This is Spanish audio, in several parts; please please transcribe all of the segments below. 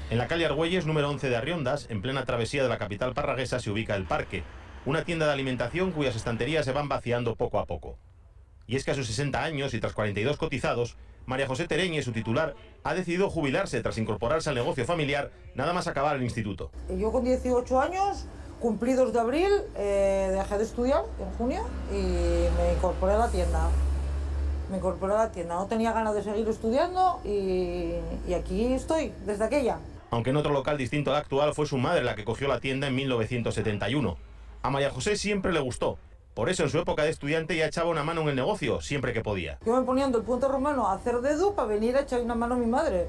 En la calle Argüelles, número 11 de Arriondas, en plena travesía de la capital parraguesa, se ubica El Parque, una tienda de alimentación cuyas estanterías se van vaciando poco a poco. Y es que a sus 60 años y tras 42 cotizados, María José Tereñe, su titular, ha decidido jubilarse tras incorporarse al negocio familiar nada más acabar el instituto. Yo con 18 años, cumplidos de abril, dejé de estudiar en junio y me incorporé a la tienda. No tenía ganas de seguir estudiando y aquí estoy, desde aquella. Aunque en otro local distinto al actual, fue su madre la que cogió la tienda en 1971. A María José siempre le gustó. Por eso en su época de estudiante ya echaba una mano en el negocio, siempre que podía. Yo me ponía en el Puente Romano a hacer dedo para venir a echar una mano a mi madre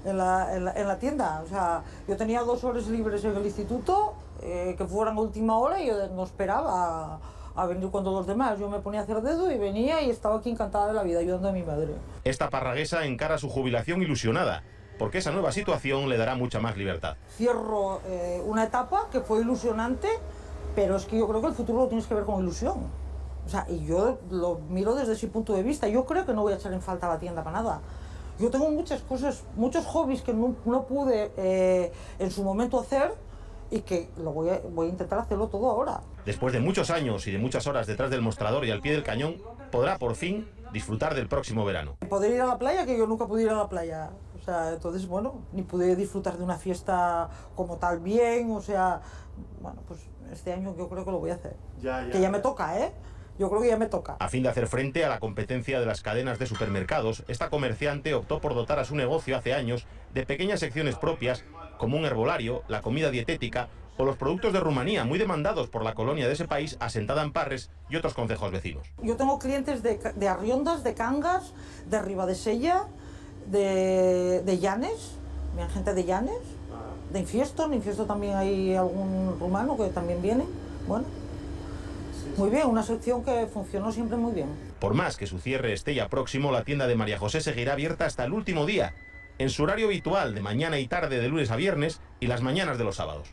en la tienda. O sea, yo tenía 2 horas libres en el instituto, que fueran a última hora, y yo no esperaba a venir cuando los demás. Yo me ponía a hacer dedo y venía y estaba aquí encantada de la vida, ayudando a mi madre. Esta parraguesa encara su jubilación ilusionada, porque esa nueva situación le dará mucha más libertad. Cierro una etapa que fue ilusionante, pero es que yo creo que el futuro lo tienes que ver con ilusión. O sea, y yo lo miro desde ese punto de vista. Yo creo que no voy a echar en falta la tienda para nada. Yo tengo muchas cosas, muchos hobbies que no pude en su momento hacer y que voy a intentar hacerlo todo ahora. Después de muchos años y de muchas horas detrás del mostrador y al pie del cañón, podrá por fin disfrutar del próximo verano. Poder ir a la playa, que yo nunca pude ir a la playa. O sea, entonces, bueno, ni pude disfrutar de una fiesta como tal bien. O sea, bueno, pues este año yo creo que lo voy a hacer. Que ya me toca, ¿eh? Yo creo que ya me toca. A fin de hacer frente a la competencia de las cadenas de supermercados, esta comerciante optó por dotar a su negocio hace años de pequeñas secciones propias, como un herbolario, la comida dietética o los productos de Rumanía, muy demandados por la colonia de ese país asentada en Parres y otros concejos vecinos. Yo tengo clientes de Arriondas, de Cangas, de Ribadesella, de Llanes, vienen gente de Llanes, de Infiesto. En Infiesto también hay algún rumano que también viene. Bueno, muy bien, una sección que funcionó siempre muy bien. Por más que su cierre esté ya próximo, la tienda de María José seguirá abierta hasta el último día, en su horario habitual de mañana y tarde de lunes a viernes y las mañanas de los sábados.